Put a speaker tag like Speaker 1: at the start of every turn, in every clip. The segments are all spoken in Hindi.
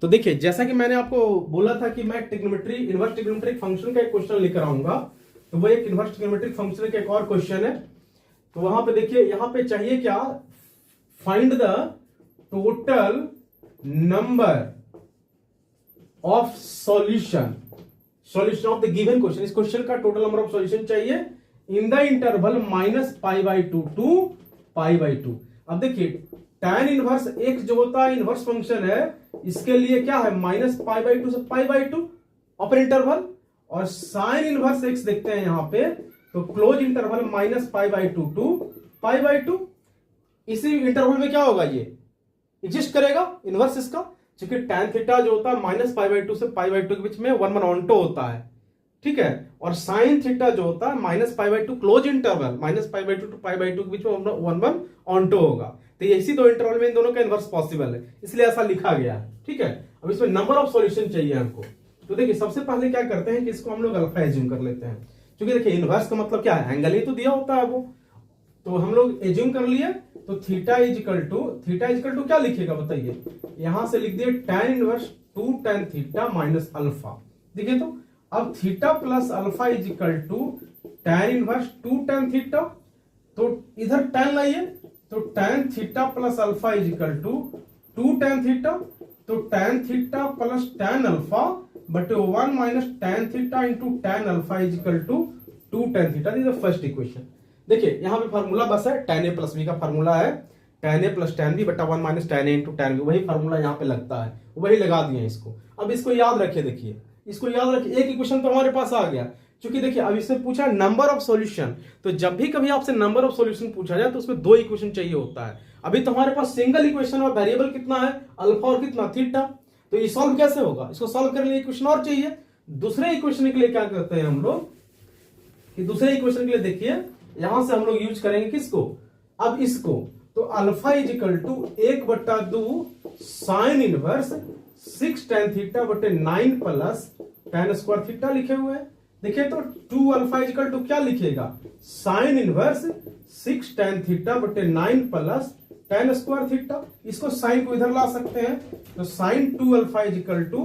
Speaker 1: तो देखिए, जैसा कि मैंने आपको बोला था कि मैं इनवर्स ट्रिग्नोमेट्रिक फंक्शन का एक क्वेश्चन लेकर आऊंगा, तो वो एक इनवर्स ट्रिग्नोमेट्रिक फंक्शन का एक और क्वेश्चन है। तो वहां पे देखिए, यहां पे चाहिए क्या, find the total number of solution of the given question. इस क्वेश्चन का टोटल नंबर ऑफ सॉल्यूशन चाहिए इन द इंटरवल -π/2 टू π/2। अब देखिए, tan इनवर्स x जो होता है इनवर्स फंक्शन है, इसके लिए क्या है, -π/2 से π/2 अपर इंटरवल, और साइन इनवर्स x देखते हैं यहां पे, तो क्लोज इंटरवल -π/2 टू π/2। इसी इंटरवल में क्या होगा, ये एग्जिस्ट करेगा इनवर्स इसका, क्योंकि tan थीटा जो होता है -π/2 से π/2 के बीच में 1/1 ऑन्टो होता है, ठीक है। और साइन थीटा जो होता है -π/2 क्लोज इंटरवल -π/2 टू π/2 के बीच में 1/1 ऑन्टो होगा। तो इसी दो इंटरवल में इन दोनों का इनवर्स पॉसिबल है, इसलिए ऐसा लिखा गया है, ठीक है। अब इसमें नंबर ऑफ सॉल्यूशन चाहिए हमको। तो देखिए, सबसे पहले क्या करते हैं कि इसको हम लोग अल्फा एज्यूम कर लेते हैं, क्योंकि देखिए इनवर्स का मतलब क्या है, एंगल ही तो दिया होता है वो। तो हम लोग एज्यूम कर लिए, तो थीटा इजिकल टू क्या लिखेगा बताइए, यहां से लिख दिए tan inverse 2 tan theta minus alpha. देखिए, तो अब theta plus alpha is equal to tan inverse 2 tan theta, तो इधर tan लाइए, तो tan theta plus alpha is equal to 2 tan theta, तो tan theta plus tan alpha बटे 1 minus tan theta into tan alpha is equal to 2 tan theta. This is the first equation. देखिए, यहां पे फार्मूला बस है, tan a प्लस b का फार्मूला है, tan a plus tan b बटा 1 minus tan a into tan b, वही फार्मूला यहाँ पे लगता है, वही लगा दिए इसको। अब इसको याद रखिए, देखिए इसको याद रखिए, एक इक्वेशन तो हमारे पास आ गया, क्योंकि देखिए अब इससे पूछा नंबर ऑफ सॉल्यूशन, तो जब भी कभी आपसे नंबर ऑफ सॉल्यूशन पूछा जाए तो उसमें दो इक्वेशन चाहिए होता है। अभी तो हमारे पास सिंगल इक्वेशन और वेरिएबल कितना है, अल्फा और कितना थीटा, तो ये सॉल्व कैसे होगा, इसको सॉल्व करने के लिए इक्वेशन और चाहिए। दूसरे इक्वेशन के लिए क्या करते हैं हम लोग, कि दूसरे इक्वेशन के लिए देखिए, यहां से हम लोग यूज करेंगे किसको, अब इसको, तो alpha is equal to 1/2 sine inverse 6 tan theta बटे 9 प्लस tan स्क्वायर थीटा लिखे हुए हैं। देखिए, तो 2 अल्फा इजिकल टू क्या लिखेगा, साइन इनवर्स 6 tan थीटा बटे 9 प्लस tan स्क्वायर थीटा। इसको साइन को इधर ला सकते हैं, तो sine 2 alpha is equal to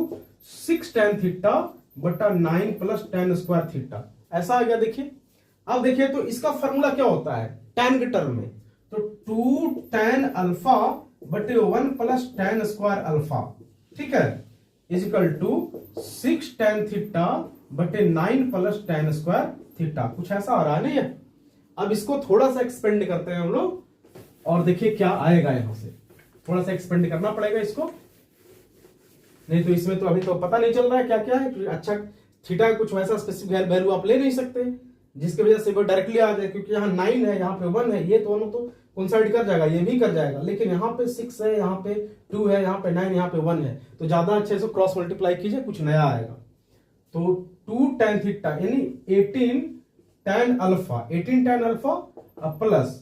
Speaker 1: 6 tan theta बटा 9 प्लस tan स्क्वायर थीटा, ऐसा आ गया। देखिए, अब देखिए, तो इसका फॉर्मूला क्या होता है tan के टर्म में, तो 2 tan अल्फा बटे 1 प्लस tan स्क्वायर अल्फा, ठीक है, इजिकल टू 6 tan थीटा बटे 9 प्लस tan स्क्वायर थीटा। कुछ ऐसा आ रहा है नहीं है। अब इसको थोड़ा सा एक्सपेंड करते हैं हम लोग, और देखिए क्या आएगा, यहां से थोड़ा सा एक्सपेंड करना पड़ेगा इसको, नहीं तो इसमें तो अभी तो पता नहीं चल रहा है क्या क्या है। अच्छा, थीटा कुछ वैसा स्पेसिफिक वैल्यू आप ले नहीं सकते जिसकी वजह से वो डायरेक्टली आ जाए, क्योंकि यहाँ 9 है, यहाँ पे 1 है, ये दोनों तो कोइंसाइड कर जाएगा, ये भी कर जाएगा, लेकिन यहाँ पे 6 है, यहाँ पे 2 है, यहाँ पे 9, यहाँ पे 1 है, तो ज्यादा अच्छे से क्रॉस मल्टीप्लाई कीजिए, कुछ नया आएगा। तो 2 tan थीटा यानी 18 tan alpha plus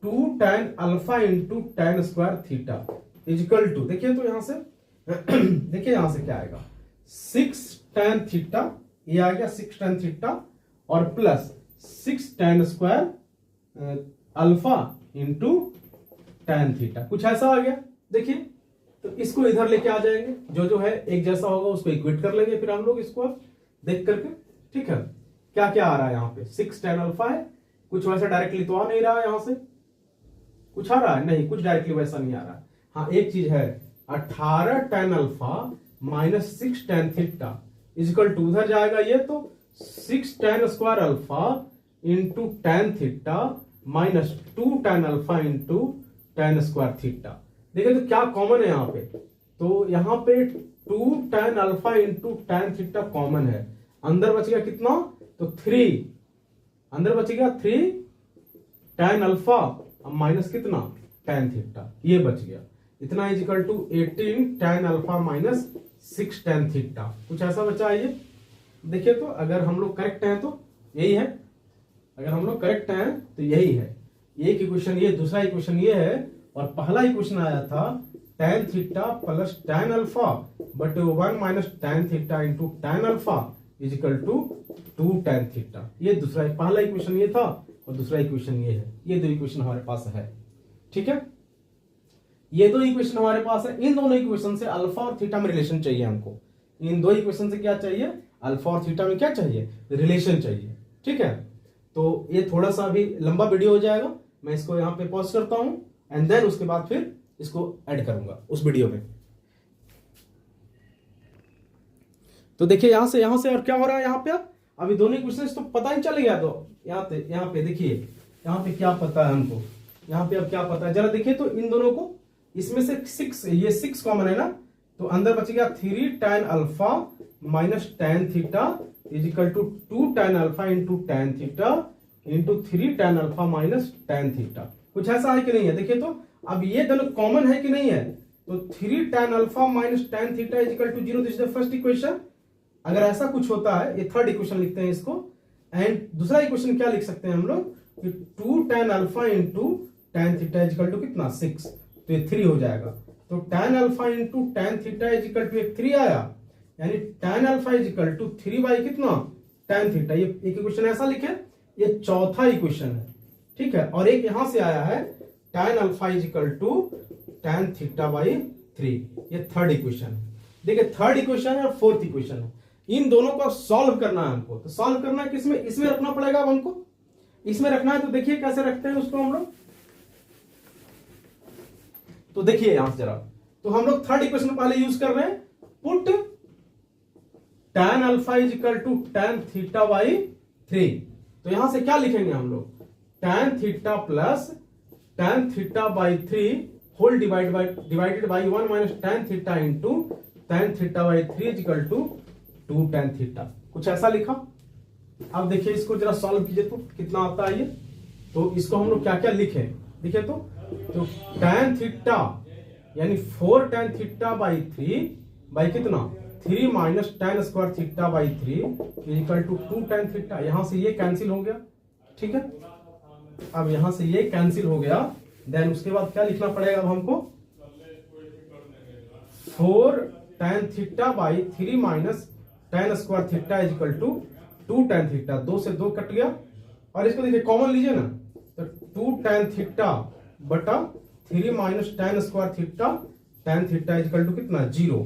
Speaker 1: 2 tan alpha into tan square theta is equal to, देखिए तो यहां से देखिए यहां से क्या आएगा, 6 tan थीटा, ये आ गया 6 tan थीटा, और plus 6 tan square alpha into tan theta, कुछ ऐसा आ गया। देखिए, तो इसको इधर लेके आ जाएंगे, जो है एक जैसा होगा उसको इक्वेट कर लेंगे फिर हम लोग इसको देख करके, ठीक है। क्या क्या आ रहा है यहाँ पे, 6 tan अल्फा है, कुछ वैसा डायरेक्टली तो आ नहीं रहा है, यहां से कुछ आ रहा है नहीं, कुछ डायरेक्टली वैसा नहीं आ रहा है। हाँ, एक चीज है, 18 tan alpha minus 6 tan theta is equal to, उधर जाएगा ये, तो 6 tan square alpha into tan theta minus 2 tan alpha into tan square theta. देखिए, तो क्या कॉमन है यहाँ पे, तो यहाँ पे 2 tan alpha into tan theta common है, अंदर बच गया कितना, तो 3, अंदर बच गया 3 tan अल्फा माइनस कितना tan थीटा, ये बच गया, इतना is equal to 18 tan alpha minus 6 tan theta, कुछ ऐसा बचा है ये। देखिए, तो अगर हम लोग करेक्ट हैं तो यही है, अगर हम लोग करेक्ट हैं तो यही है, एक इक्वेशन ये, दूसरा इक्वेशन ये है, और पहला इक्वेशन आया था tan theta plus tan alpha बटे 1 minus tan theta into tan alpha is equal to 2 tan theta. ये दूसरा, पहला इक्वेशन ये था और दूसरा इक्वेशन ये है, ये दो इक्वेशन हमारे पास है, ठीक है। ये दो इक्वेशन हमारे पास है, इन दोनों इक्वेशन से अल्फा और थीटा में रिलेशन चाहिए हमको। इन दो इक्वेशन से क्या चाहिए, अल्फा और थीटा में क्या चाहिए, रिलेशन चाहिए। ठीक है, तो ये थोड़ा सा अभी लंबा वीडियो हो जाएगा, मैं इसको यहाँ पे पॉज करता हूं एंड देन उसके बाद फिर इसको ऐड करूंगा उस वीडियो में। तो देखिए यहां से और क्या हो रहा है, यहाँ पे अभी दोनों इक्वेशन तो पता ही चल गया। तो यहाँ पे देखिए, यहाँ पे क्या पता है हमको, यहाँ पे अब क्या पता है जरा देखिए। तो इन दोनों को, इसमें से 6, ये 6 कॉमन है ना, तो अंदर बच गया 3 tan alpha minus tan theta is equal to 2 tan alpha into tan theta into 3 tan alpha minus tan theta. कुछ ऐसा है कि नहीं है, देखिए तो अब ये दोनों कॉमन है कि नहीं है। तो 3 tan alpha minus tan theta is equal to 0, this is the first equation. अगर ऐसा कुछ होता है, ये थर्ड इक्वेशन लिखते हैं इसको। एंड दूसरा इक्वेशन क्या लिख सकते हैं हम लोग कि 2 tan alpha into tan theta is equal to कितना, 6, तो ये 3 हो जाएगा। तो tan alpha into tan theta is equal to 3 आया, यानी tan alpha is equal to 3 by कितना, tan थीटा। ये एक इक्वेशन ऐसा लिखे, ये चौथा इक्वेशन है। ठीक है, और एक यहां से आया है tan alpha is equal to tan theta by 3, ये थर्ड इक्वेशन है। देखिए थर्ड इक्वेशन है और फोर्थ इक्वेशन है, इन दोनों को सॉल्व करना है हमको। तो सॉल्व करना है किसमें, इसमें रखना पड़ेगा अब हमको, इसमें रखना है। तो देखिए कैसे रखते हैं उसको हम लोग, तो देखिए यहां से जरा, तो हम लोग थर्ड इक्वेशन पहले यूज कर रहे हैं, put tan alpha is equal to tan theta by 3। तो यहां से क्या लिखेंगे हम लोग, tan theta plus tan theta by 3 whole divided by 1 minus tan theta into tan theta by 3 is equal to 2 tan theta. कुछ ऐसा लिखा। अब देखिए इसको जरा सॉल्व कीजिए तो कितना आता है ये। तो इसको हम लोग क्या क्या लिखे, देखिए तो tan थीटा यानी 4 tan थीटा बाई 3 बाई कितना, 3 minus tan square theta by 3 equal to 2 tan theta. यहां से ये कैंसिल हो गया। ठीक है, अब यहां से ये कैंसिल हो गया, देन उसके बाद क्या लिखना पड़ेगा अब हमको, 4 tan theta by 3 minus tan square theta is equal to 2 tan theta. 2 से 2 कट गया, और इसको देखिए कॉमन लीजिए ना, तो 2 tan थीटा बटा 3 minus tan square theta, tan theta is equal to कितना, 0।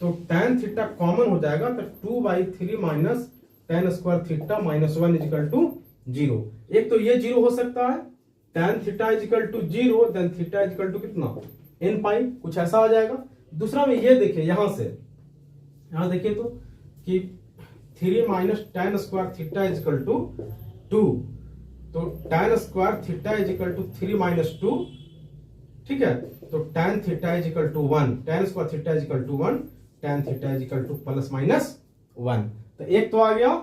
Speaker 1: तो tan थीटा कॉमन हो जाएगा, तो 2 by 3 minus tan square theta minus 1 is equal to 0। एक तो ये 0 हो सकता है, tan theta is equal to 0, then theta is equal to कितना, n पाई, कुछ ऐसा आ जाएगा। दूसरा में ये देखिए, यहां से यहां देखिए तो कि 3 minus tan square theta is equal to 2, तो tan square theta is equal to 3 minus 2। ठीक है, तो tan theta is equal to 1, tan square theta is equal to 1, tan theta is equal to plus minus 1। तो एक तो आ गया,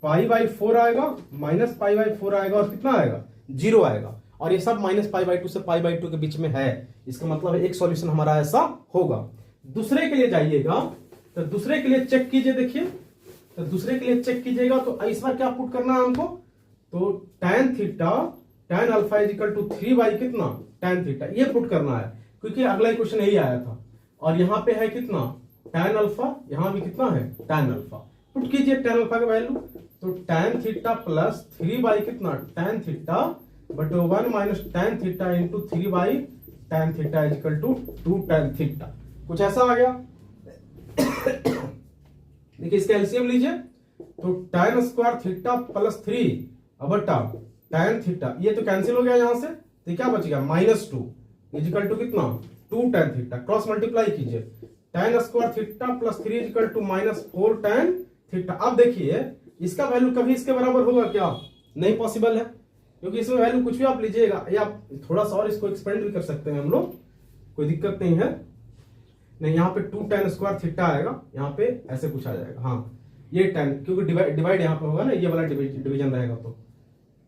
Speaker 1: पाई बाई 4 आएगा, माइनस पाई बाई 4 आएगा, और कितना आएगा, 0 आएगा। और ये सब माइनस पाई बाई 2 से पाई बाई 2 के बीच में है, इसका मतलब एक सॉल्यूशन हमारा ऐसा होगा। दूसरे के लिए जाइएगा, तो दूसरे के लिए चेक कीजिए, देखिए तो दूसरे के लिए चेक कीजिएगा। तो इस बार क्या पुट करना है हमको, तो tan theta tan alpha is equal to 3 by कितना, tan थीटा, ये पुट करना है, क्योंकि अगला क्वेश्चन यही आया था। और यहाँ पे है कितना, tan अल्फा, यहाँ भी कितना है, tan अल्फा। पुट कीजिए tan अल्फा का वैल्यू, तो tan थीटा प्लस 3 बाई कितना, tan थीटा बट 1 minus tan theta into 3 by tan theta is equal to 2 tan theta. कुछ ऐसा आ गया। देखिए इसका एलसीएम लीजिए, तो tan स्क्वायर थीटा प्लस 3 बटा tan थीटा, ये तो कैंसिल हो गया यहां से, तो क्या बचेगा, माइनस 2 इज इक्वल टू कितना, 2 tan थीटा। क्रॉस मल्टीप्लाई कीजिए, tan square theta plus 3 is equal to minus 4 tan theta. अब देखिए इसका वैल्यू कभी इसके बराबर होगा क्या, नहीं पॉसिबल है, क्योंकि इसमें वैल्यू कुछ भी आप लीजिएगा, या आप थोड़ा सा और इसको एक्सपेंड भी कर सकते हैं हम लोग, कोई दिक्कत नहीं है। नहीं, यहाँ पे 2 tan स्क्वायर थीटा आएगा, यहाँ पे ऐसे कुछ आ जाएगा। हाँ, ये tan, क्योंकि डिवाइड यहाँ पे होगा ना, ये वाला डिवीजन रहेगा, तो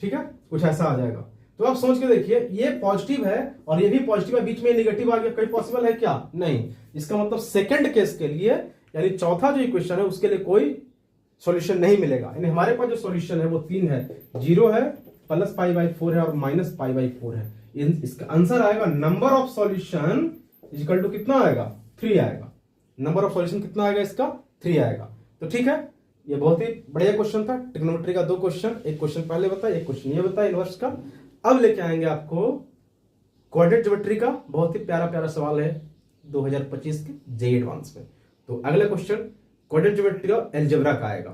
Speaker 1: ठीक है, कुछ ऐसा आ जाएगा। तो आप सोच के देखिए, ये पॉजिटिव है और ये भी पॉजिटिव है, बीच में निगेटिव आ गया, कहीं पॉसिबल है क्या, नहीं। इसका मतलब सेकंड केस के लिए, यानी चौथा जो इक्वेशन है उसके लिए कोई सॉल्यूशन नहीं मिलेगा। यानी हमारे पास जो सॉल्यूशन है वो 3 है, 0 है, प्लस पाई बाई 4 है, और माइनस पाई बाई 4 है। इसका आंसर आएगा, number of solution is equal to कितना आएगा, 3 आएगा। नंबर ऑफ सॉल्यूशन कितना आएगा इसका, 3 आएगा। तो ठीक है, ये बहुत ही बढ़िया क्वेश्चन था। ट्रिग्नोमेट्री का 2 क्वेश्चन, एक क्वेश्चन पहले बताया, एक क्वेश्चन ये बताया इनवर्स का। अब लेके आएंगे आपको क्वाड्रेटिक ज्योमेट्री का बहुत ही प्यारा प्यारा सवाल है 2025 के जेईई एडवांस में। तो अगला क्वेश्चन क्वाड्रेटिक ज्योमेट्री का अलजेब्रा का आएगा।